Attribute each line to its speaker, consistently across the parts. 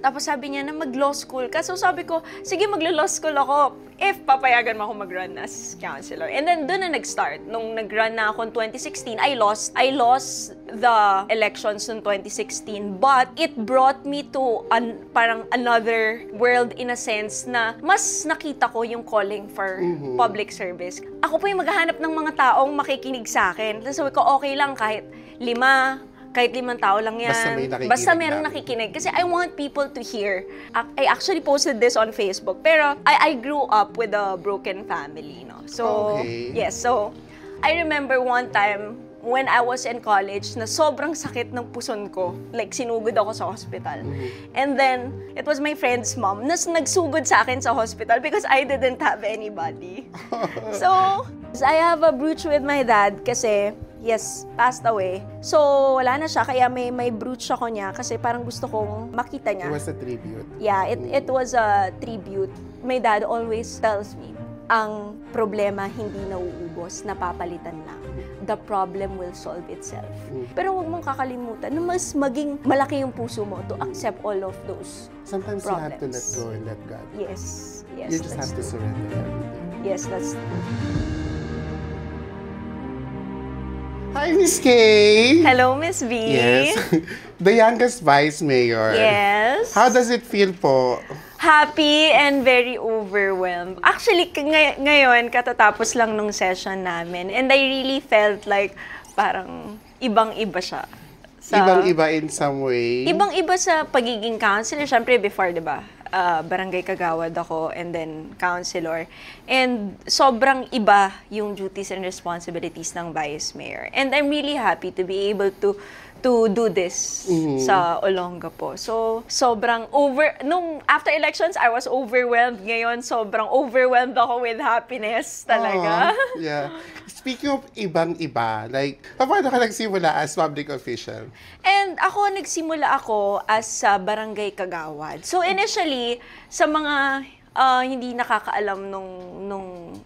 Speaker 1: Tapos sabi niya na mag-law school ka. So sabi ko, sige maglo-law school ako if papayagan mo ako mag-run as counselor. And then doon na nag-start. Nung nag-run na ako in 2016, I lost the elections in 2016. But it brought me to parang another world in a sense na mas nakita ko yung calling for public service. Ako po yung maghahanap ng mga taong makikinig sa akin. Tapos sabi ko, okay lang kahit 5 tao lang yan. Basta mayroong nakikinig. Kasi I want people to hear. I actually posted this on Facebook. Pero I grew up with a broken family, no? So, yes. So, I remember one time when I was in college na sobrang sakit ng puson ko. Like, sinugod ako sa hospital. And then, it was my friend's mom na nagsugod sa akin sa hospital because I didn't have anybody. So, I have a brooch with my dad kasi yes, passed away. So, wala na siya. Kaya may brooch ako niya kasi parang gusto kong makita niya.
Speaker 2: It was a tribute.
Speaker 1: Yeah, it was a tribute. My dad always tells me, ang problema hindi nauubos, napapalitan lang. The problem will solve itself. Pero huwag mong kakalimutan na mas maging malaki yung puso mo to accept all of those
Speaker 2: Sometimes
Speaker 1: problems.
Speaker 2: you have to let go and let God.
Speaker 1: Yes.
Speaker 2: You just have to surrender everything.
Speaker 1: Yes, that's
Speaker 2: Hi, Miss Kay!
Speaker 1: Hello, Miss V.
Speaker 2: Yes. The youngest vice mayor.
Speaker 1: Yes.
Speaker 2: How does it feel po?
Speaker 1: Happy and very overwhelmed. Actually, ngayon, katatapos lang nung session namin. And I really felt like parang ibang-iba siya.
Speaker 2: Ibang-iba in some way?
Speaker 1: Ibang-iba sa pagiging counselor. Siyempre, before, di ba? Barangay kagawad ako and then counselor. And sobrang iba yung duties and responsibilities ng vice mayor. And I'm really happy to be able to do this sa Olongapo. So, sobrang nung after elections, I was overwhelmed. Ngayon, sobrang overwhelmed ako with happiness talaga.
Speaker 2: Yeah. Speaking of ibang-iba, like, paano ka nagsimula as public official?
Speaker 1: And nagsimula ako as barangay kagawad. So, initially, sa mga hindi nakakaalam nung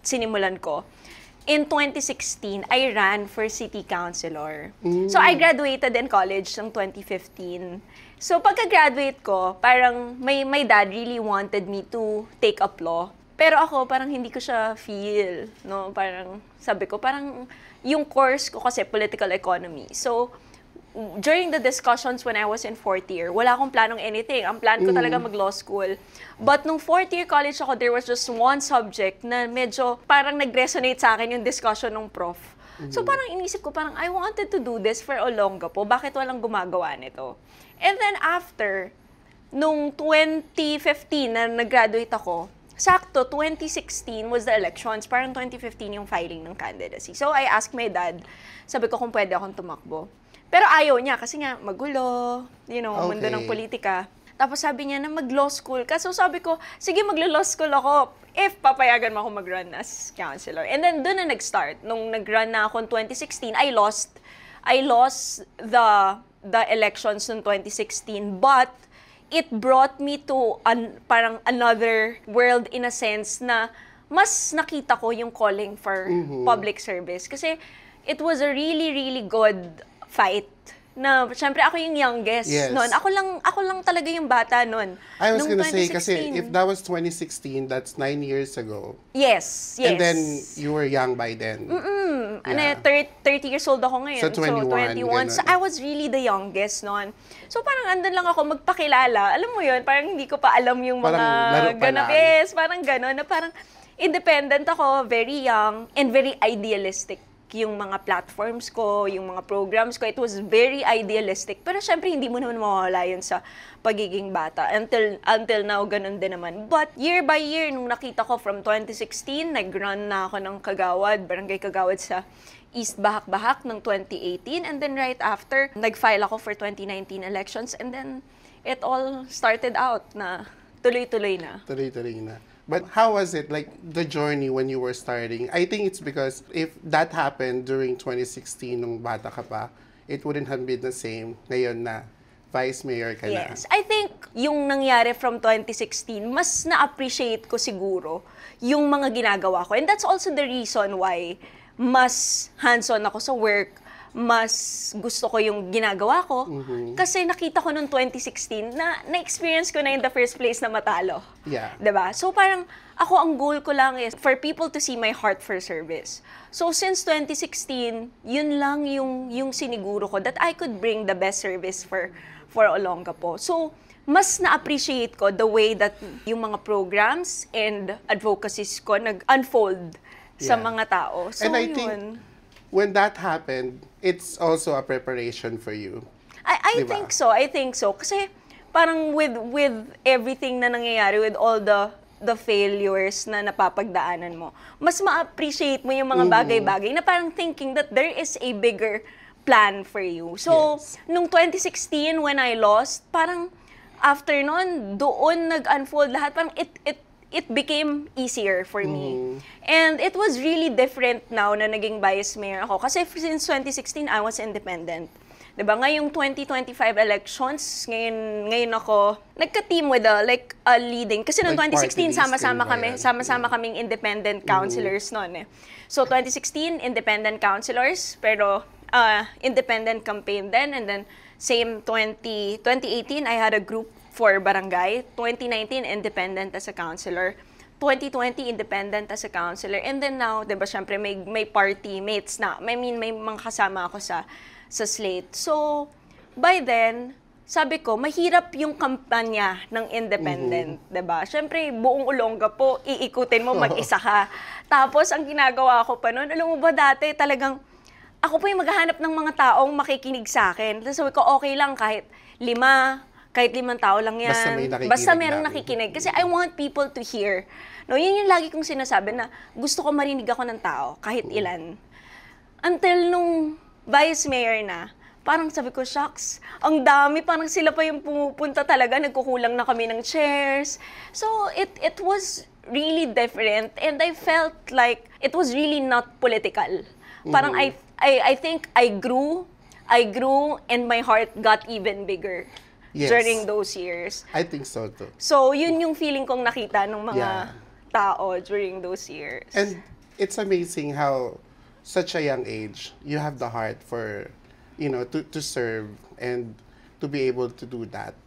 Speaker 1: sinimulan ko, in 2016, I ran for city councilor. So, I graduated in college ng 2015. So, pagka-graduate ko, parang my dad really wanted me to take up law. Pero ako, parang hindi ko siya feel, no? Parang, sabi ko, parang yung course ko kasi political economy. So, during the discussions when I was in 4th year, wala akong planong anything. Ang plan ko talaga mag-law school. But nung 4th year college ako, there was just one subject na medyo parang nag-resonate sa akin yung discussion ng prof. So parang inisip ko, parang I wanted to do this for Olongapo. Bakit walang gumagawa nito? And then after, nung 2015 na nag-graduate ako, sakto, 2016 was the elections. Parang 2015 yung filing ng candidacy. So I asked my dad, sabi ko kung pwede akong tumakbo. Pero ayaw niya kasi nga magulo, mundo ng politika. Tapos sabi niya na mag-law school ka. So sabi ko, sige maglo-law school ako if papayagan mo ako mag-run as counselor. And then doon na nag-start. Nung nag-run na ako in 2016, I lost the elections in 2016. But it brought me to parang another world in a sense na mas nakita ko yung calling for public service. Kasi it was a really, really good fight na syempre ako yung youngest noon. Ako lang talaga yung bata noon.
Speaker 2: I was gonna say kasi if that was 2016, that's 9 years ago.
Speaker 1: Yes.
Speaker 2: And then you were young by then.
Speaker 1: 30 years old ako ngayon.
Speaker 2: So 21.
Speaker 1: So I was really the youngest noon. So parang andun lang ako magpakilala. Alam mo yun, parang hindi ko pa alam yung mga ganap. Yes, parang gano'n na parang independent ako, very young and very idealistic. Yung mga platforms ko, yung mga programs ko, it was very idealistic. Pero syempre, hindi mo naman mawawala yun sa pagiging bata. Until now, ganun din naman. But year by year, nung nakita ko from 2016, nag-run na ako ng kagawad, barangay kagawad sa East Bahak-Bahak ng 2018. And then right after, nag-file ako for 2019 elections. And then, it all started out na tuloy-tuloy na.
Speaker 2: Tuloy-tuloy na. But how was it, like, the journey when you were starting? I think it's because if that happened during 2016, nung bata ka pa, it wouldn't have been the same ngayon na vice mayor ka na.
Speaker 1: Yes. I think yung nangyari from 2016, mas na-appreciate ko siguro yung mga ginagawa ko. And that's also the reason why mas hands-on ako sa work, mas gusto ko yung ginagawa ko. Kasi nakita ko noong 2016 na na-experience ko na in the first place na matalo.
Speaker 2: Yeah.
Speaker 1: 'Di ba? So parang ako ang goal ko lang is for people to see my heart for service. So since 2016, yun lang yung siniguro ko that I could bring the best service for Olongapo. So mas na-appreciate ko the way that yung mga programs and advocacies ko nag-unfold sa
Speaker 2: Yeah.
Speaker 1: mga tao. So
Speaker 2: And I
Speaker 1: yun.
Speaker 2: think when that happened, it's also a preparation for you.
Speaker 1: I
Speaker 2: Diba?
Speaker 1: think so. I think so. Kasi parang with everything na nangyayari, with all the failures na napapagdaanan mo, mas ma-appreciate mo yung mga bagay-bagay na parang thinking that there is a bigger plan for you. So,
Speaker 2: Yes.
Speaker 1: nung 2016 when I lost, parang after nun, doon nag-unfold lahat. Parang it became easier for me. And it was really different now na naging vice mayor ako. Kasi since 2016, I was independent. Diba? Ngayong 2025 elections, ngayon ako nagka-team with a leading. Kasi noong
Speaker 2: Like
Speaker 1: 2016,
Speaker 2: party
Speaker 1: sama-sama
Speaker 2: listing ba
Speaker 1: kami.
Speaker 2: yan?
Speaker 1: Sama-sama kaming independent councilors noon eh. So 2016, independent councilors, pero independent campaign then. And then same 2018, I had a group for barangay. 2019, independent as a councilor. 2020, independent as a councilor. And then now, di ba, syempre, may party mates na. I mean, may mga kasama ako sa slate. So, by then, sabi ko, mahirap yung kampanya ng independent, di ba? Syempre, buong Olongapo, iikutin mo, mag-isa ka. Tapos, ang ginagawa ko pa noon, alam mo ba dati, talagang, ako po yung maghahanap ng mga taong makikinig sa akin. Tapos sabi ko, okay lang kahit 5 tao lang yan.
Speaker 2: Basta may nakikinig
Speaker 1: Basta merong
Speaker 2: lang.
Speaker 1: nakikinig. Kasi I want people to hear. No, yun yung lagi kong sinasabi na gusto ko marinig ako ng tao, kahit ilan. Until nung vice mayor na, parang sabi ko, shucks, ang dami, parang sila pa yung pumupunta talaga, nagkukulang na kami ng chairs. So, it was really different and I felt like it was really not political. Parang I think I grew and my heart got even bigger
Speaker 2: Yes.
Speaker 1: during those years.
Speaker 2: I think so too.
Speaker 1: So, yun yung feeling kong nakita ng mga
Speaker 2: Yeah.
Speaker 1: tao during those years.
Speaker 2: And it's amazing how such a young age you have the heart for, to serve and to be able to do that.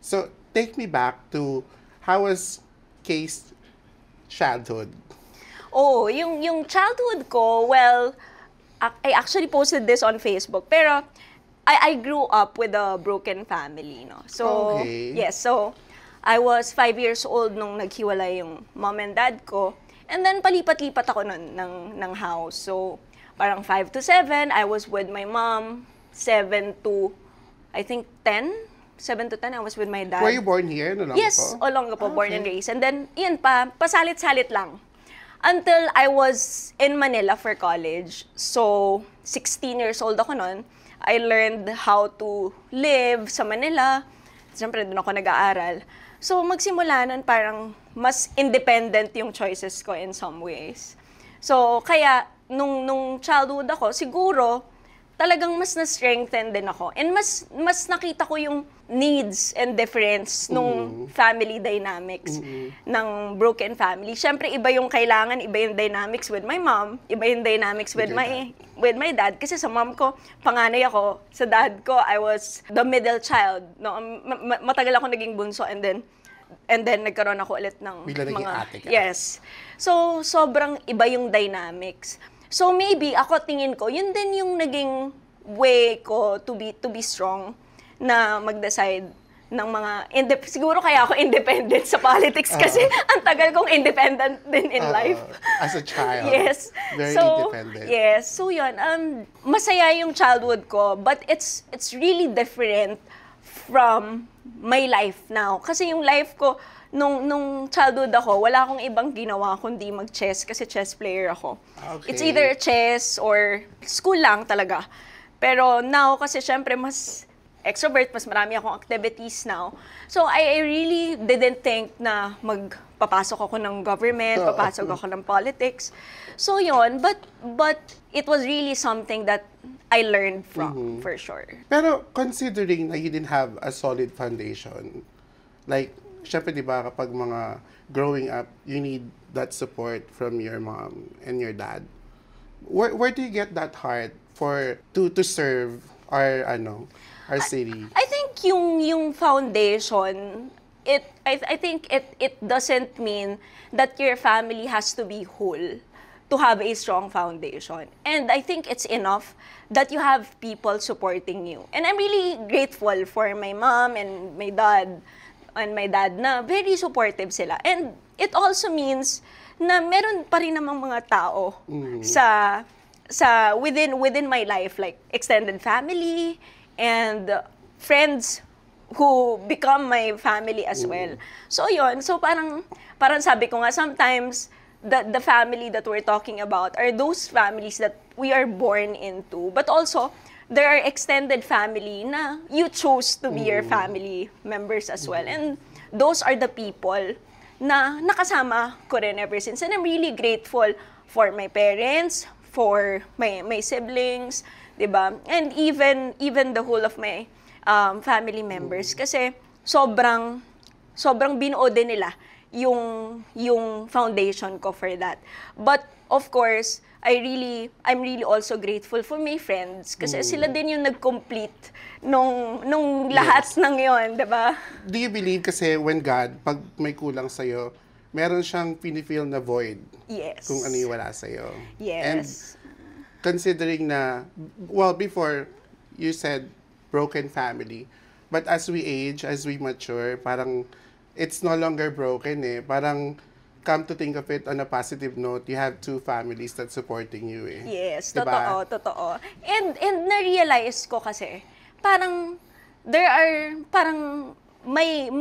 Speaker 2: So take me back to how was Kay's childhood?
Speaker 1: Oh, yung childhood ko, well, I actually posted this on Facebook, pero I grew up with a broken family, no? So,
Speaker 2: Okay.
Speaker 1: yes, so I was 5 years old nung naghiwalay yung mom and dad ko. And then palipat-lipat ako nun ng house. So, parang 5 to 7, I was with my mom. 7 to, I think 10? 7 to 10, I was with my dad.
Speaker 2: Were you born here in Olongapo?
Speaker 1: Yes, Olongapo, born and
Speaker 2: Okay.
Speaker 1: raised. And then, yun pa, pasalit-salit lang. Until I was in Manila for college. So, 16 years old ako noon. I learned how to live sa Manila. Siyempre, doon ako nag-aaral. So, magsimula nun, parang mas independent yung choices ko in some ways. So, kaya, nung childhood ako, siguro, talagang mas na-strengthen din ako. And mas nakita ko yung needs and difference nung family dynamics ng broken family. Siyempre, iba yung kailangan, iba yung dynamics with my mom, iba yung dynamics with my dad. Kasi sa mom ko, panganay ako. Sa dad ko, I was the middle child. No? Matagal ako naging bunso and then nagkaroon ako ulit ng
Speaker 2: Bigla naging
Speaker 1: mga...
Speaker 2: ate ka.
Speaker 1: Yes. So, sobrang iba yung dynamics. So maybe ako tingin ko, yun din yung naging way ko to be strong na mag-decide ng mga siguro kaya ako independent sa politics kasi ang tagal kong independent din in life.
Speaker 2: As a child.
Speaker 1: Yes.
Speaker 2: Very
Speaker 1: So,
Speaker 2: independent.
Speaker 1: yes. So yun, masaya yung childhood ko, but it's really different from my life now. Kasi yung life ko nung childhood ako, wala akong ibang ginawa kundi mag-chess kasi chess player ako.
Speaker 2: Okay.
Speaker 1: It's either chess or school lang talaga. Pero now kasi syempre mas extrovert, mas marami akong activities now. So I really didn't think na magpapasok ako ng government, papasok ako ng politics. So yun, but it was really something that I learned from, for sure.
Speaker 2: Pero considering na you didn't have a solid foundation, like, syempre di ba kapag mga growing up, you need that support from your mom and your dad. Where do you get that heart to serve our city?
Speaker 1: I think yung foundation, I think it doesn't mean that your family has to be whole to have a strong foundation. And I think it's enough that you have people supporting you. And I'm really grateful for my mom and my dad na very supportive sila. And it also means na meron pa rin namang mga tao sa within my life, like extended family and friends who become my family as well. So yun, so parang sabi ko nga, sometimes the family that we're talking about are those families that we are born into, but also there are extended family na you chose to be your family members as well. And those are the people na nakasama ko rin ever since. And I'm really grateful for my parents, for my siblings, 'di ba? And even the whole of my family members, kasi sobrang binuo din nila yung foundation ko for that. But of course, I'm really also grateful for my friends kasi sila din yung nag-complete nung lahat ng yon, 'di ba?
Speaker 2: Do you believe kasi when God, pag may kulang sa'yo, meron siyang pinifeel na void?
Speaker 1: Yes.
Speaker 2: Kung ano yung wala sa'yo.
Speaker 1: Yes.
Speaker 2: And considering na, well, before, you said broken family. But as we age, as we mature, parang it's no longer broken eh. Parang, come to think of it on a positive note, you have two families that supporting you eh.
Speaker 1: Yes,
Speaker 2: diba?
Speaker 1: totoo. And na-realize ko kasi, parang parang may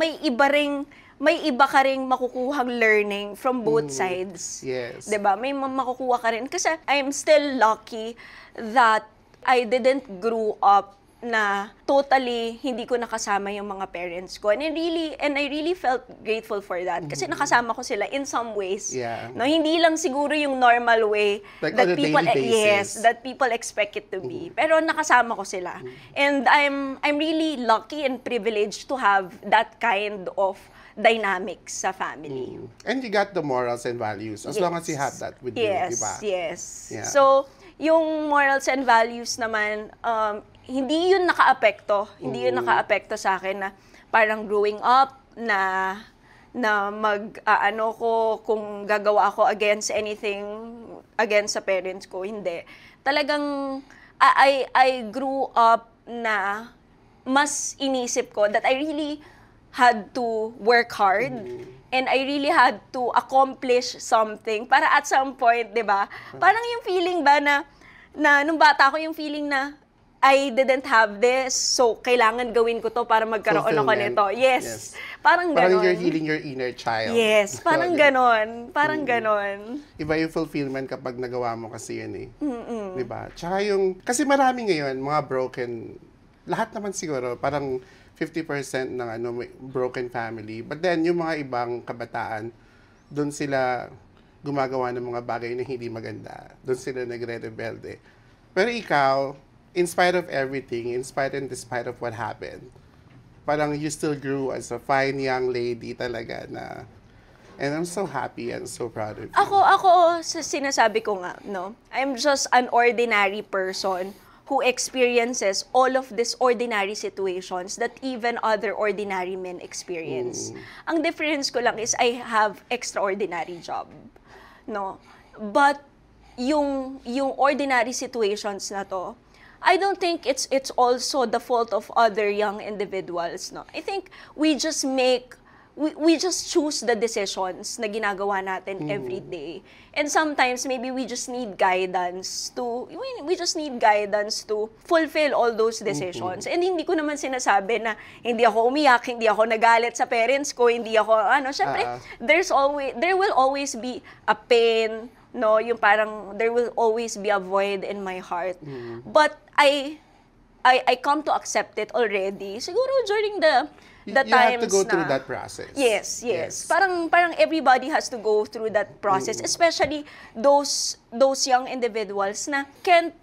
Speaker 1: iba ka ring makukuhang learning from both sides.
Speaker 2: Yes.
Speaker 1: 'Di ba? May makukuha ka rin kasi I'm still lucky that I didn't grow up na totally hindi ko nakasama yung mga parents ko. And I really felt grateful for that kasi nakasama ko sila in some ways.
Speaker 2: Yeah.
Speaker 1: No, hindi lang siguro yung normal way
Speaker 2: like
Speaker 1: that
Speaker 2: on a
Speaker 1: people
Speaker 2: daily basis.
Speaker 1: that people expect it to be. Pero nakasama ko sila. And I'm really lucky and privileged to have that kind of dynamics sa family.
Speaker 2: And you got the morals and values as long as you have that with you, di ba?
Speaker 1: Yes.
Speaker 2: Yeah.
Speaker 1: So, yung morals and values naman, hindi yun nakaapekto. Hindi yun nakaapekto sa akin na parang growing up na kung gagawa ako against anything, against sa parents ko, hindi. Talagang, I grew up na mas inisip ko that I really had to work hard and I really had to accomplish something para at some point, 'di ba? Parang yung feeling ba na nung bata ako yung feeling na I didn't have this, so kailangan gawin ko to para magkaroon ako nito. Yes. Parang ganon.
Speaker 2: Parang you're healing your inner child.
Speaker 1: Yes, parang ganon. Parang ganon.
Speaker 2: Iba yung fulfillment kapag nagawa mo kasi yun eh. Diba? Tsaka kasi marami ngayon, mga broken, lahat naman siguro, parang 50% ng may broken family. But then, yung mga ibang kabataan, doon sila gumagawa ng mga bagay na hindi maganda. Doon sila nagre-rebelde. Pero ikaw, in spite of everything, in spite and despite of what happened, parang you still grew as a fine young lady talaga na, and I'm so happy and so proud of you.
Speaker 1: Ako sinasabi ko nga, no? I'm just an ordinary person who experiences all of these ordinary situations that even other ordinary men experience. Ang difference ko lang is I have extraordinary job, no? But yung ordinary situations na to, I don't think it's also the fault of other young individuals, no? I think we just choose the decisions na ginagawa natin every day. And sometimes maybe we just need guidance to fulfill all those decisions. And hindi ko naman sinasabi na hindi ako umiyak, hindi ako nagalit sa parents ko, hindi ako syempre there will always be a pain, no, yung parang there will always be a void in my heart. But I come to accept it already. Siguro during the times
Speaker 2: you have to go through that process.
Speaker 1: Yes. Parang everybody has to go through that process, especially those young individuals na can't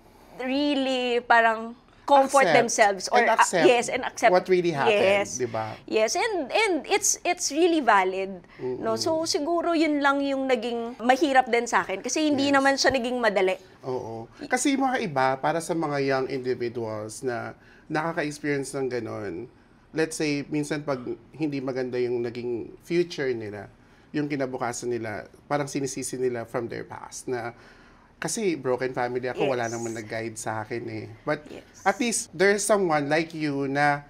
Speaker 1: really parang comfort
Speaker 2: accept
Speaker 1: themselves or
Speaker 2: and accept
Speaker 1: yes, and accept
Speaker 2: what really happened,
Speaker 1: yes.
Speaker 2: di ba?
Speaker 1: Yes, and it's really valid. No, so siguro yun lang yung naging mahirap din sa akin kasi hindi naman siya naging madali.
Speaker 2: Oo. Kasi yung mga iba, para sa mga young individuals na nakaka-experience ng ganon, let's say, minsan pag hindi maganda yung naging future nila, yung kinabukasan nila, parang sinisisi nila from their past na kasi broken family ako, wala
Speaker 1: Yes.
Speaker 2: naman nag-guide sa akin eh. But
Speaker 1: Yes.
Speaker 2: at least there's someone like you na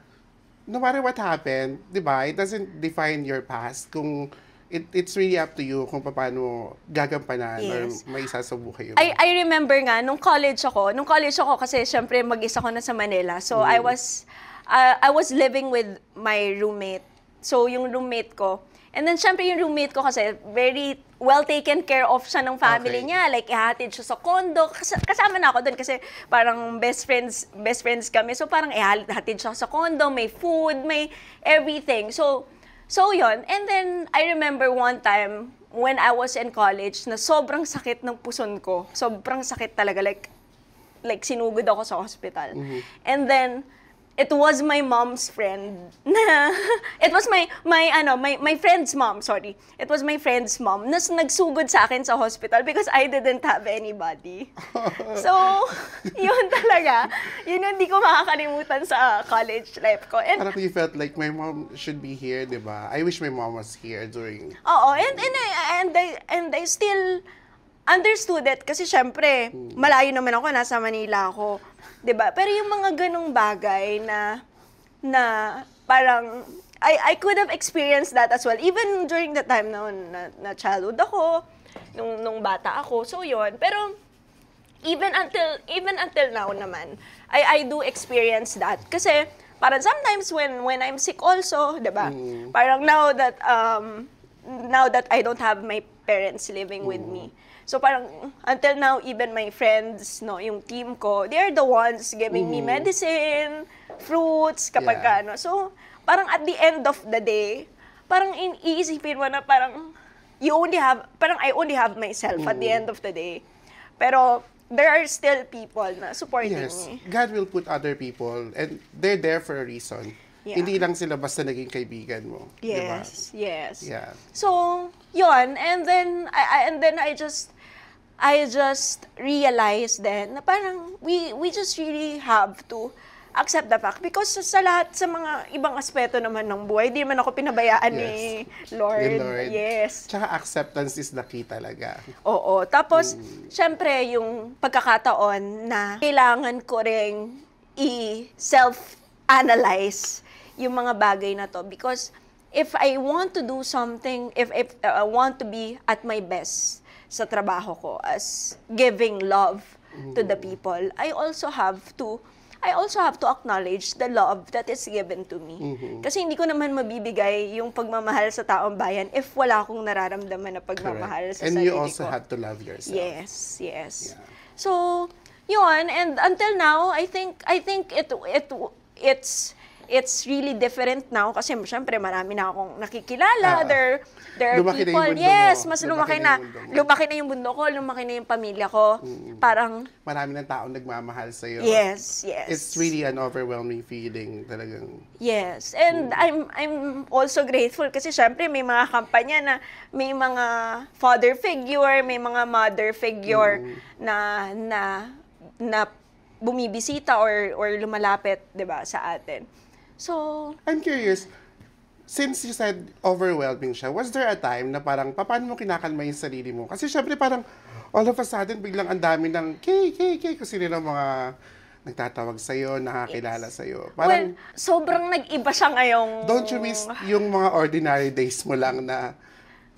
Speaker 2: no matter what happened, di ba, it doesn't define your past. Kung it's really up to you kung paano gagampanan or
Speaker 1: Yes.
Speaker 2: may isasubukan yun.
Speaker 1: I remember nga, nung college ako kasi syempre mag-isa ko na sa Manila. So I was living with my roommate. So yung roommate ko, and then syempre yung roommate ko kasi very well taken care of siya ng family
Speaker 2: Okay.
Speaker 1: niya. Like ihatid siya sa condo. Kasama na ako doon kasi parang best friends kami. So parang ihatid siya sa condo, may food, may everything. So yun. And then I remember one time when I was in college na sobrang sakit ng puson ko. Sobrang sakit talaga. Like sinugod ako sa hospital. And then it was my mom's friend na it was my friend's mom, sorry. It was my friend's mom na nagsugod sa akin sa hospital because I didn't have anybody. So, yun talaga. Yun yung hindi ko makakalimutan sa college life ko. And
Speaker 2: Parang you felt like my mom should be here, di ba? I wish my mom was here during...
Speaker 1: oo, and I still understood it kasi syempre, malayo naman ako, nasa Manila ako. 'Di ba? Pero yung mga ganong bagay na parang I could have experienced that as well even during the time na childhood ako, nung bata ako. So 'yun. Pero even until now naman, I do experience that kasi parang sometimes when I'm sick also, 'di ba? Parang now that I don't have my parents living with me. So parang until now, even my friends, no, yung team ko, they are the ones giving me medicine, fruits, kapag
Speaker 2: Yeah.
Speaker 1: ano. So parang at the end of the day, parang iisipin mo na parang I only have myself at the end of the day. Pero there are still people na supporting
Speaker 2: Yes,
Speaker 1: me.
Speaker 2: God will put other people and they're there for a reason.
Speaker 1: Yeah.
Speaker 2: Hindi lang sila basta naging kaibigan mo. di ba?
Speaker 1: Yes.
Speaker 2: Yeah.
Speaker 1: So, yun. And then I just realized then na parang we just really have to accept the fact because sa lahat sa mga ibang aspeto naman ng buhay, di man ako pinabayaan ni Lord.
Speaker 2: Ni Lord.
Speaker 1: Yes.
Speaker 2: Tsaka acceptance is the key talaga.
Speaker 1: Oo. Tapos, syempre, yung pagkakataon na kailangan ko ring i-self-analyze yung mga bagay na to. Because if I want to do something, if I want to be at my best sa trabaho ko as giving love to the people, I also have to acknowledge the love that is given to me. Kasi hindi ko naman mabibigay yung pagmamahal sa taong bayan if wala akong nararamdaman na pagmamahal sa
Speaker 2: And
Speaker 1: sarili
Speaker 2: you also
Speaker 1: ko.
Speaker 2: have to love yourself.
Speaker 1: Yes.
Speaker 2: Yeah.
Speaker 1: So, yun, and until now, I think it's really different now kasi syempre marami na akong nakikilala. There are
Speaker 2: Lumaki na yung
Speaker 1: people,
Speaker 2: mundo
Speaker 1: yes,
Speaker 2: mo.
Speaker 1: mas
Speaker 2: Lumaki
Speaker 1: lumaki
Speaker 2: na
Speaker 1: na.
Speaker 2: yung mundo mo.
Speaker 1: Lumaki na yung mundo ko, lumaki na yung pamilya ko. Parang,
Speaker 2: Marami ng taong nagmamahal sa'yo.
Speaker 1: yes.
Speaker 2: It's really an overwhelming feeling talagang.
Speaker 1: Yes. And I'm also grateful kasi syempre may mga kampanya na may mga father figure, may mga mother figure na bumibisita or lumalapit, 'di ba, sa atin. So,
Speaker 2: I'm curious, since you said overwhelming siya, was there a time na parang, paano mo kinakalma yung sarili mo? Kasi syempre parang, all of a sudden, biglang ang dami ng kung sino ng mga nagtatawag sa'yo, nakakilala sa'yo. Parang,
Speaker 1: sobrang nag-iba siya ngayong...
Speaker 2: don't you miss yung mga ordinary days mo lang na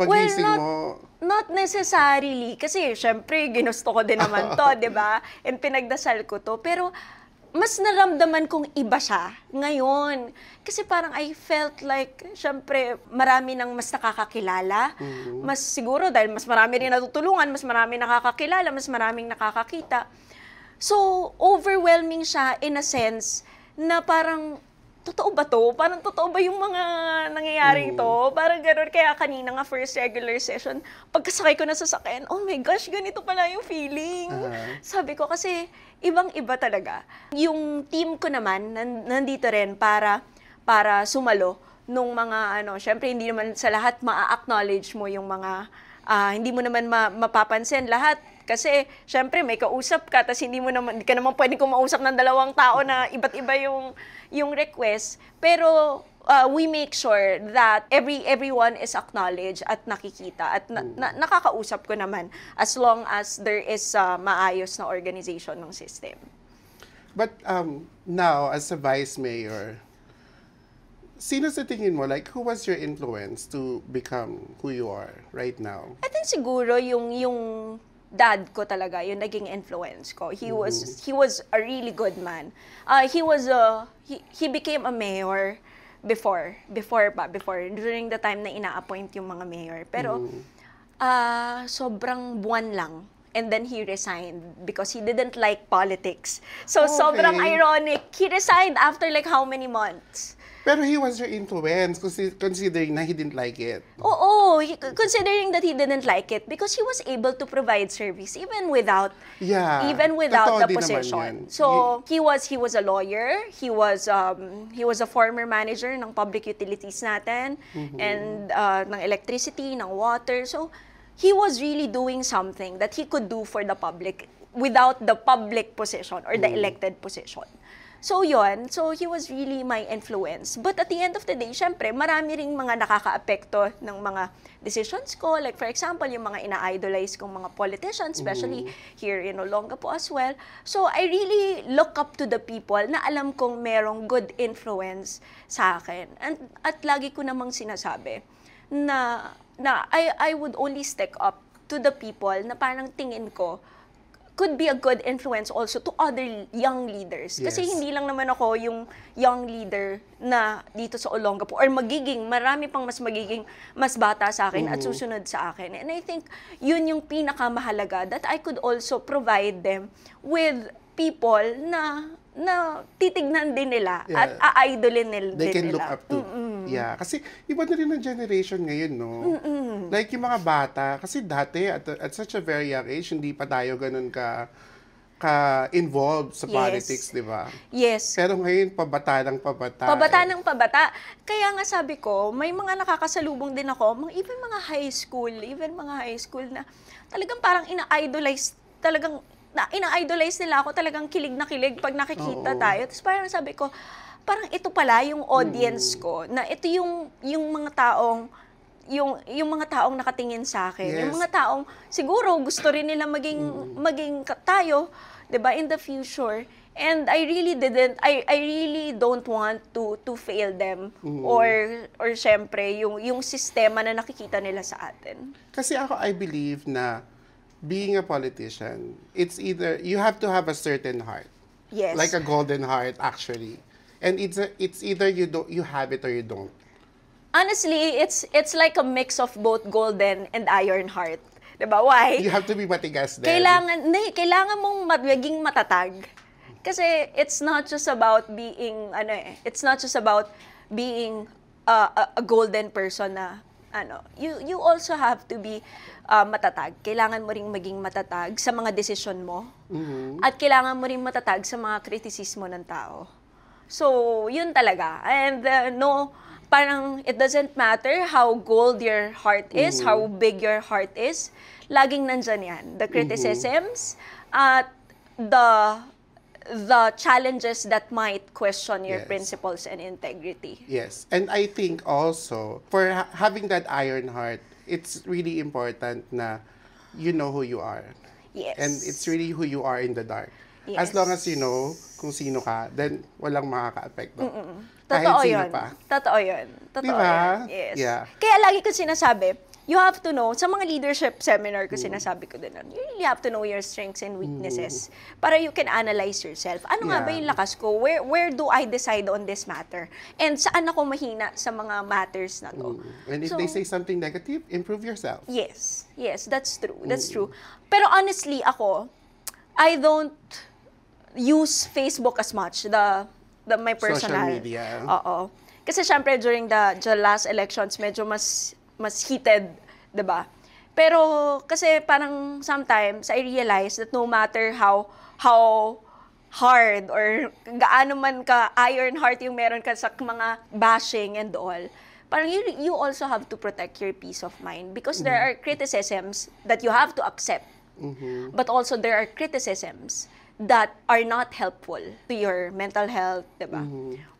Speaker 2: pagising mo?
Speaker 1: Not necessarily. Kasi, syempre, ginusto ko din naman to, di ba? And pinagdasal ko to. Pero, mas naramdaman kong iba siya ngayon. Kasi parang I felt like, syempre, marami nang mas nakakakilala. Mas siguro, dahil mas marami rin natutulungan, mas marami nakakakilala, mas maraming nakakakita. So, overwhelming siya in a sense na parang totoo ba to? Parang totoo ba yung mga nangyayari to? Parang gano'n. Kaya kanina nga first regular session, pagkasakay ko na sa sakyan, oh my gosh, ganito pala yung feeling. Sabi ko kasi ibang-iba talaga. Yung team ko naman, nandito rin para sumalo nung mga syempre hindi naman sa lahat ma-acknowledge mo yung mga hindi mo naman mapapansin lahat. Kasi, syempre, may kausap ka, tapos hindi ka naman pwede kumausap ng dalawang tao na iba't iba yung request. Pero, we make sure that everyone is acknowledged at nakikita at nakakausap ko naman as long as there is maayos na organization ng system.
Speaker 2: But now, as a vice mayor, sino sa tingin mo, like, who was your influence to become who you are right now?
Speaker 1: I think siguro yung dad ko talaga, yung naging influence ko. He was a really good man. He became a mayor before during the time na ina-appoint yung mga mayor. Pero sobrang buwan lang. And then he resigned because he didn't like politics. So sobrang ironic. He resigned after like how many months?
Speaker 2: Pero he was your influence considering na he didn't like it.
Speaker 1: Oo, considering that he didn't like it because he was able to provide service even without the position. So he was a lawyer, he was a former manager ng public utilities natin and ng electricity, ng water. So he was really doing something that he could do for the public without the public position or the elected position. So yun, so he was really my influence. But at the end of the day, syempre, marami ring mga nakaka-apekto ng mga decisions ko. Like for example, yung mga ina-idolize kong mga politicians, especially here in Olongapo as well. So I really look up to the people na alam kong merong good influence sa akin. At lagi ko namang sinasabi na I would only stick up to the people na parang tingin ko could be a good influence also to other young leaders. Kasi hindi lang naman ako yung young leader na dito sa Olongapo or marami pang mas bata sa akin at susunod sa akin. And I think yun yung pinakamahalaga that I could also provide them with people na titignan din nila at a-idolin din nila.
Speaker 2: They can look up to. Yeah, kasi iba na rin ang generation ngayon, no? Like yung mga bata, kasi dati at such a very young age, hindi pa tayo ganun ka-involved sa politics, di ba?
Speaker 1: Yes.
Speaker 2: Pero ngayon, pabata ng pabata.
Speaker 1: Pabata ng pabata. Kaya nga sabi ko, may mga nakakasalubong din ako, even mga high school na talagang parang ina-idolize nila ako, talagang kilig na kilig pag nakikita tayo. Tapos parang sabi ko, parang ito pala yung audience ko, na ito yung mga taong yung mga taong nakatingin sa akin, yung mga taong siguro gusto rin nila maging tayo, 'di ba, in the future. And I really don't want to fail them or syempre yung sistema na nakikita nila sa atin.
Speaker 2: Kasi ako I believe na being a politician, it's either you have to have a certain heart.
Speaker 1: Yes.
Speaker 2: Like a golden heart actually. And it's either you have it or you don't.
Speaker 1: Honestly, it's like a mix of both golden and iron heart. 'Di ba? Why?
Speaker 2: You have to be matigas din.
Speaker 1: Kailangan mong maging matatag. Kasi it's not just about being a golden person na you also have to be matatag. Kailangan mo ring maging matatag sa mga desisyon mo. At kailangan mo ring matatag sa mga kritisismo ng tao. So, yun talaga. And parang it doesn't matter how gold your heart is, how big your heart is, laging nandyan yan. The criticisms at the challenges that might question your principles and integrity.
Speaker 2: Yes. And I think also, for having that iron heart, it's really important na you know who you are.
Speaker 1: Yes.
Speaker 2: And it's really who you are in the dark.
Speaker 1: Yes.
Speaker 2: As long as you know kung sino ka, then walang makaka-apekto.
Speaker 1: Totoo
Speaker 2: Kahit sino
Speaker 1: yun.
Speaker 2: pa.
Speaker 1: Totoo yun. Totoo
Speaker 2: diba?
Speaker 1: yun. Yes.
Speaker 2: Yeah.
Speaker 1: Kaya lagi ko sinasabi, you have to know, sa mga leadership seminar ko sinasabi ko din, you really have to know your strengths and weaknesses para you can analyze yourself. Ano nga ba yung lakas ko? Where do I decide on this matter? And saan ako mahina sa mga matters na to?
Speaker 2: And if they say something negative, improve yourself.
Speaker 1: Yes. Yes, that's true. That's true. Pero honestly, ako, I don't use Facebook as much, my personal.
Speaker 2: Social media.
Speaker 1: Oo. Kasi syempre during the last elections, medyo mas heated, 'di ba? Pero kasi parang sometimes I realize that no matter how hard or gaano man ka iron heart yung meron ka sa mga bashing and all, parang you also have to protect your peace of mind because there are criticisms that you have to accept. But also there are criticisms that are not helpful to your mental health, diba?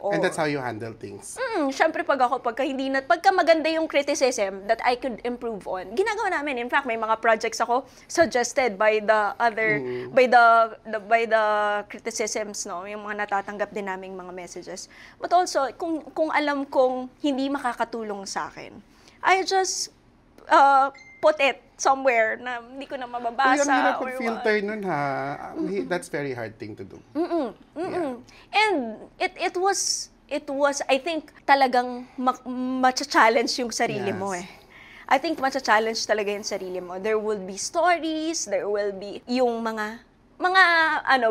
Speaker 2: And that's how you handle things.
Speaker 1: Syempre pagka maganda yung criticism that I could improve on, ginagawa namin. In fact, may mga projects ako suggested by the other, by the criticisms, no? Yung mga natatanggap din naming mga messages. But also, kung alam kong hindi makakatulong sa akin, I just put it somewhere na hindi ko na mababasa.
Speaker 2: Uy, ang hirap pag-filter nun, ha? That's very hard thing to do.
Speaker 1: Yeah. And it was, I think, talagang matcha-challenge yung sarili mo eh. I think matcha-challenge talaga yung sarili mo. There will be stories, there will be yung mga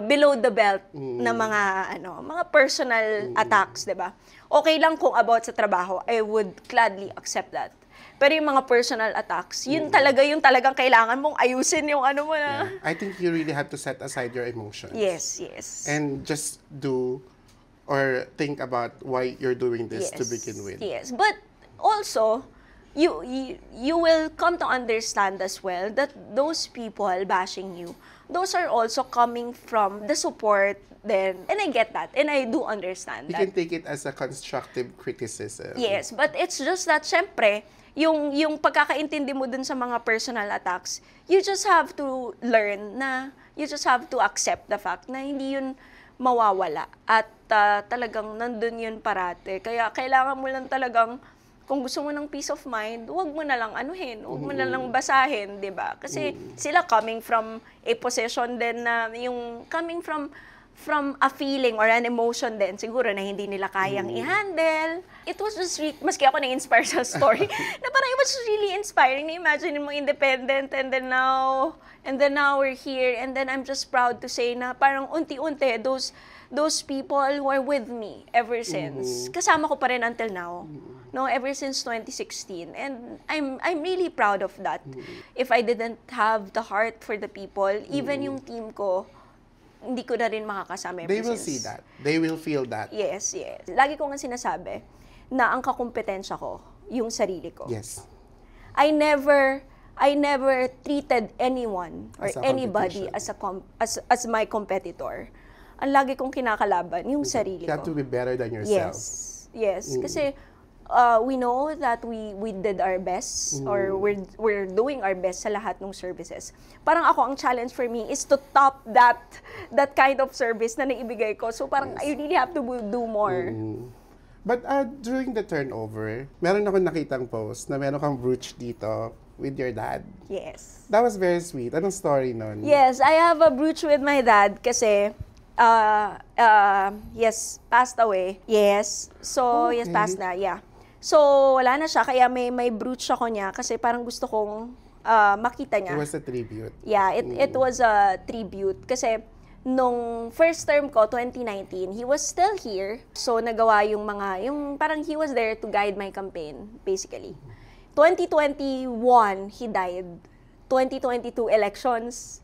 Speaker 1: below the belt na mga personal attacks, 'di ba? Okay lang kung about sa trabaho, I would gladly accept that. Pero yung mga personal attacks, yun talagang kailangan mong ayusin yung mo na.
Speaker 2: Yeah. I think you really have to set aside your emotions.
Speaker 1: Yes.
Speaker 2: And just do or think about why you're doing this to begin with.
Speaker 1: Yes, but also, you will come to understand as well that those people bashing you, those are also coming from the support then, and I get that, and I do understand
Speaker 2: You
Speaker 1: that.
Speaker 2: can take it as a constructive criticism.
Speaker 1: Yes, but it's just that, syempre, yung pagkakaintindi mo dun sa mga personal attacks, you just have to learn na, you just have to accept the fact na hindi yun mawawala. At talagang nandun yun parate. Kaya kailangan mo lang talagang, kung gusto mo ng peace of mind, huwag mo na lang huwag mo na lang basahin, di ba? Kasi sila coming from a position din na, yung coming from a feeling or an emotion din, siguro na hindi nila kayang i-handle. It was just, maski ako na-inspire sa story, na parang it was really inspiring. Na-imagine mo independent and then now we're here and then I'm just proud to say na parang unti-unti, those people who are with me ever since. Kasama ko pa rin until now. No, ever since 2016. And I'm really proud of that. If I didn't have the heart for the people, even yung team ko, hindi ko na rin makakasama.
Speaker 2: They will see that. They will feel that.
Speaker 1: Yes. Lagi ko nga sinasabi na ang kakumpetensya ko, yung sarili ko.
Speaker 2: Yes.
Speaker 1: I never treated anyone or anybody as my competitor. Ang lagi kong kinakalaban, yung sarili ko.
Speaker 2: You have to be better than yourself.
Speaker 1: Yes. Kasi we know that we did our best or we're doing our best sa lahat ng services. Parang ako, ang challenge for me is to top that kind of service na naibigay ko. So parang I really have to do more.
Speaker 2: But during the turnover, meron ako nakitang post na meron kang brooch dito with your dad.
Speaker 1: Yes.
Speaker 2: That was very sweet. Anong story nun?
Speaker 1: Yes, I have a brooch with my dad kasi passed away. Yes. So,
Speaker 2: Okay.
Speaker 1: yes, passed na, yeah. So, wala na siya, kaya may brooch ako niya kasi parang gusto kong makita niya.
Speaker 2: It was a tribute.
Speaker 1: Yeah, it was a tribute kasi nung first term ko, 2019, he was still here. So, nagawa yung parang he was there to guide my campaign, basically. 2021, he died. 2022 elections.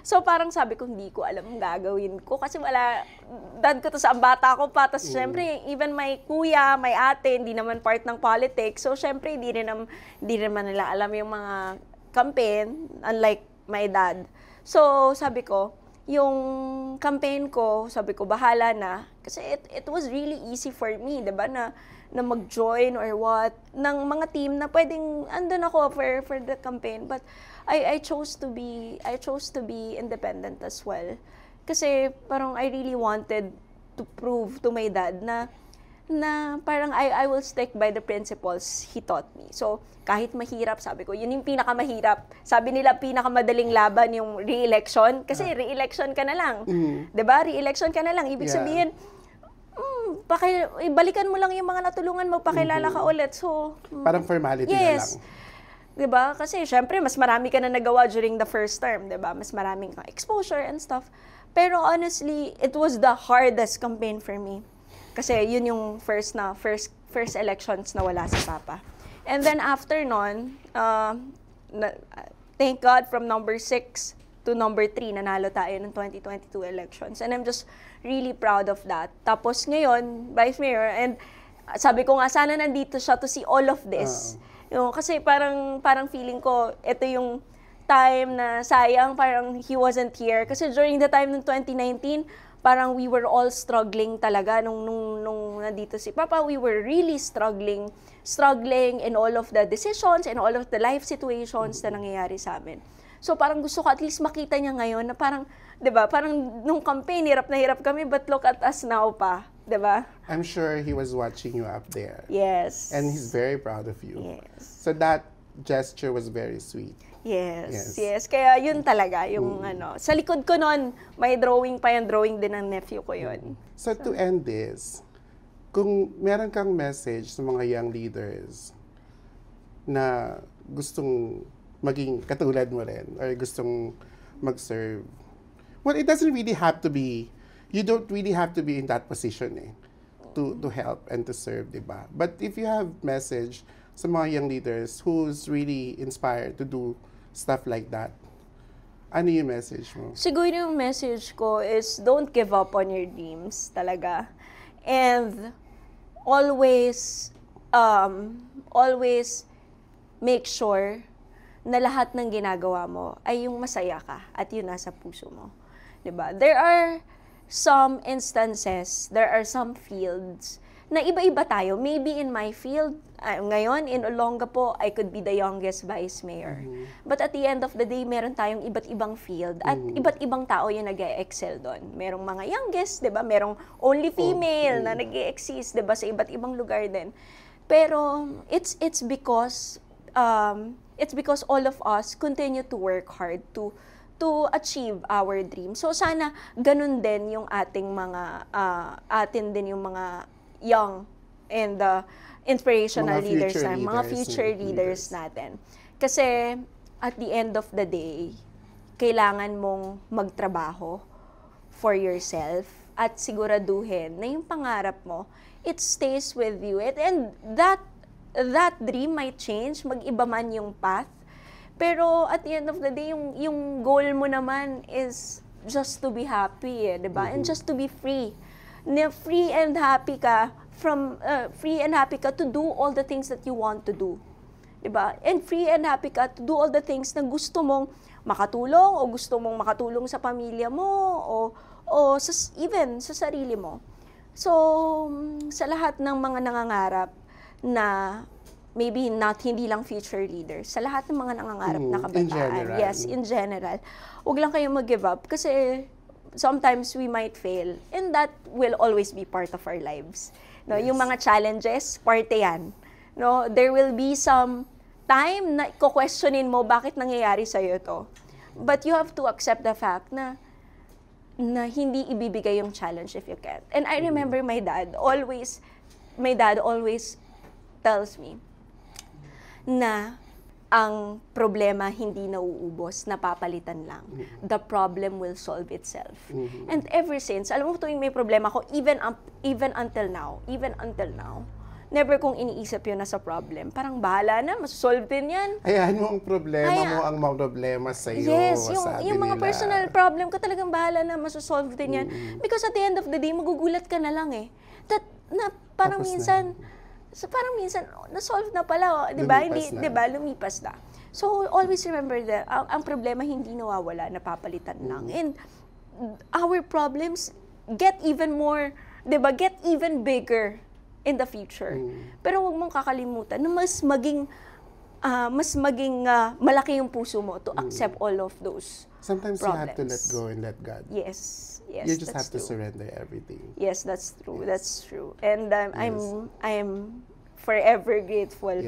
Speaker 1: So, parang sabi ko, hindi ko alam ang gagawin ko. Kasi dad ko to sa bata ko pa. Tapos, syempre, even my kuya, my ate, hindi naman part ng politics. So, syempre, hindi naman nila alam yung mga campaign, unlike my dad. So, sabi ko, yung campaign ko, sabi ko, bahala na. Kasi it was really easy for me, diba, na mag-join or what, ng mga team na pwedeng, andun ako for the campaign. But, I chose to be independent as well. Kasi parang I really wanted to prove to my dad na parang I will stick by the principles he taught me. So, kahit mahirap, sabi ko, yun yung pinakamahirap. Sabi nila, pinakamadaling laban yung re-election. Kasi re-election ka na lang. Diba? Re-election ka na lang. Ibig sabihin, balikan mo lang yung mga natulungan mo, pakilala ka ulit. So,
Speaker 2: parang formality na lang.
Speaker 1: Diba? Kasi, syempre, mas marami ka na nagawa during the first term, diba? Mas maraming exposure and stuff. Pero honestly, it was the hardest campaign for me. Kasi yun yung first elections na wala si Papa. And then after nun, thank God from number 6 to number 3, nanalo tayo ng 2022 elections. And I'm just really proud of that. Tapos ngayon, Vice Mayor, and sabi ko nga, sana nandito siya to see all of this. Kasi parang feeling ko, ito yung time na sayang, parang he wasn't here. Kasi during the time ng 2019, parang we were all struggling talaga. Nung nandito si Papa, we were really struggling in all of the decisions and all of the life situations na nangyayari sa amin. So parang gusto ko at least makita niya ngayon na parang, 'di ba? Parang nung campaign hirap na hirap kami, but look at us now pa, 'di ba?
Speaker 2: I'm sure he was watching you up there.
Speaker 1: Yes.
Speaker 2: And he's very proud of you.
Speaker 1: Yes.
Speaker 2: So that gesture was very sweet.
Speaker 1: Yes. Kaya yun talaga, yung sa likod ko noon, may drawing pa yan, drawing din ng nephew ko yun.
Speaker 2: So to end this, kung meron kang message sa mga young leaders na gustong maging katulad mo rin or gustong mag-serve, well, it doesn't really have to be, you don't really have to be in that position to help and to serve, diba? But if you have message sa mga young leaders who's really inspired to do stuff like that, ano yung message mo?
Speaker 1: Siguro yung message ko is don't give up on your dreams talaga. And always make sure na lahat ng ginagawa mo ay yung masaya ka at yun nasa puso mo. 'Di ba? There are some instances, there are some fields na iba-iba tayo. Maybe in my field, ngayon in Olongapo, I could be the youngest vice mayor. But at the end of the day, meron tayong iba't ibang field at iba't ibang tao yung nag-e-excel doon. Merong mga youngest, 'di ba? Merong only female na nag-e-exist, 'di ba, sa iba't ibang lugar din. Pero it's because all of us continue to work hard to achieve our dream. So sana ganun din yung ating mga atin din yung mga young and inspirational leaders na, mga future leaders natin. Kasi at the end of the day, kailangan mong magtrabaho for yourself at siguraduhin na yung pangarap mo, it stays with you. And that dream might change, mag-iba man yung path. Pero at the end of the day, yung goal mo naman is just to be happy, di ba? And just to be free. Free and happy ka to do all the things that you want to do. Diba? And free and happy ka to do all the things na gusto mong makatulong o gusto mong makatulong sa pamilya mo o even sa sarili mo. So, sa lahat ng mga nangangarap na maybe hindi lang future leaders, sa lahat ng mga nangangarap na kabataan, in general, huwag lang kayong mag-give up kasi sometimes we might fail, and that will always be part of our lives. No, yung mga challenges, parte yan. No, there will be some time na ko-questionin mo bakit nangyayari sa iyo to. But you have to accept the fact na hindi ibibigay yung challenge if you can't. And I remember my dad always tells me na ang problema hindi nauubos, napapalitan lang. The problem will solve itself. And ever since, alam mo tuwing may problema ko, even until now, never kong iniisip yun na sa problem. Parang bahala na, masosolve din yan.
Speaker 2: Hayaan mo ang problema mo ang mga problema sa iyo.
Speaker 1: Yes, yung mga personal problem ko talagang bahala na, masosolve din yan. Because at the end of the day, magugulat ka na lang eh. Parang minsan, na-solve na pala, 'di ba? Hindi, 'di ba? Lumipas na. So always remember that ang problema hindi nawawala, napapalitan lang. And our problems get even more, 'di ba? Get even bigger in the future. Pero huwag mong kakalimutan na mas maging malaki yung puso mo to accept all of those
Speaker 2: Sometimes
Speaker 1: problems.
Speaker 2: You have to let go and let God.
Speaker 1: Yes,
Speaker 2: you just have to
Speaker 1: true.
Speaker 2: surrender everything.
Speaker 1: Yes, that's true. Yes. That's true. And I'm forever grateful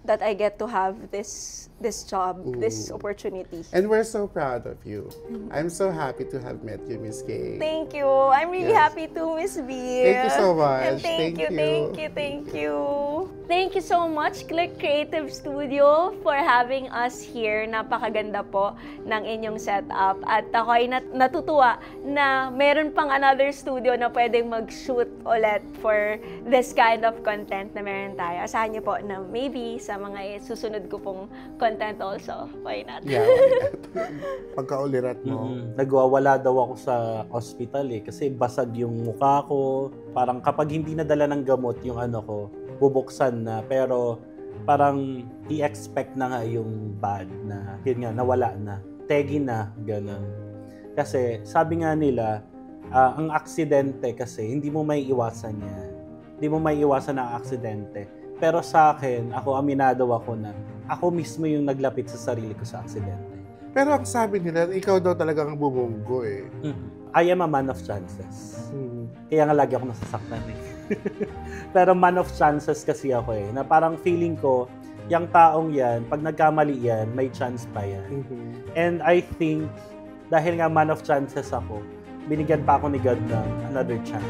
Speaker 1: that I get to have this job, this opportunity.
Speaker 2: And we're so proud of you. I'm so happy to have met you, Miss Kay.
Speaker 1: Thank you. I'm really happy too, Miss B.
Speaker 2: Thank you so much.
Speaker 1: And thank you. Thank you so much, Click Creative Studio, for having us here. Napakaganda po ng inyong setup. At ako ay natutuwa na meron pang another studio na pwedeng mag-shoot ulit for this kind of content na meron tayo. Asahan niyo po na maybe sa mga susunod ko pong content also. Why not?
Speaker 2: Yeah, why not? Pagkaulirat mo.
Speaker 3: Nagwawala daw ako sa hospital kasi basag yung mukha ko. Parang kapag hindi nadala ng gamot yung ano ko, bubuksan na, pero parang i-expect na nga yung bad na, yun nga, nawala na. Tegi na, ganun. Kasi sabi nga nila, ang aksidente kasi, hindi mo may iwasan yan. Hindi mo may iwasan ang aksidente. Pero sa akin, ako aminado ako na, ako mismo yung naglapit sa sarili ko sa aksidente.
Speaker 2: Pero ang sabi nila, ikaw daw talagang bumunggo eh.
Speaker 3: I am a man of chances. Kaya nga lagi ako nasasaktan Pero man of chances kasi ako na parang feeling ko, yung taong yan, pag nagkamali yan, may chance pa yan. And I think, dahil nga man of chances ako, binigyan pa ako ni God ng another chance.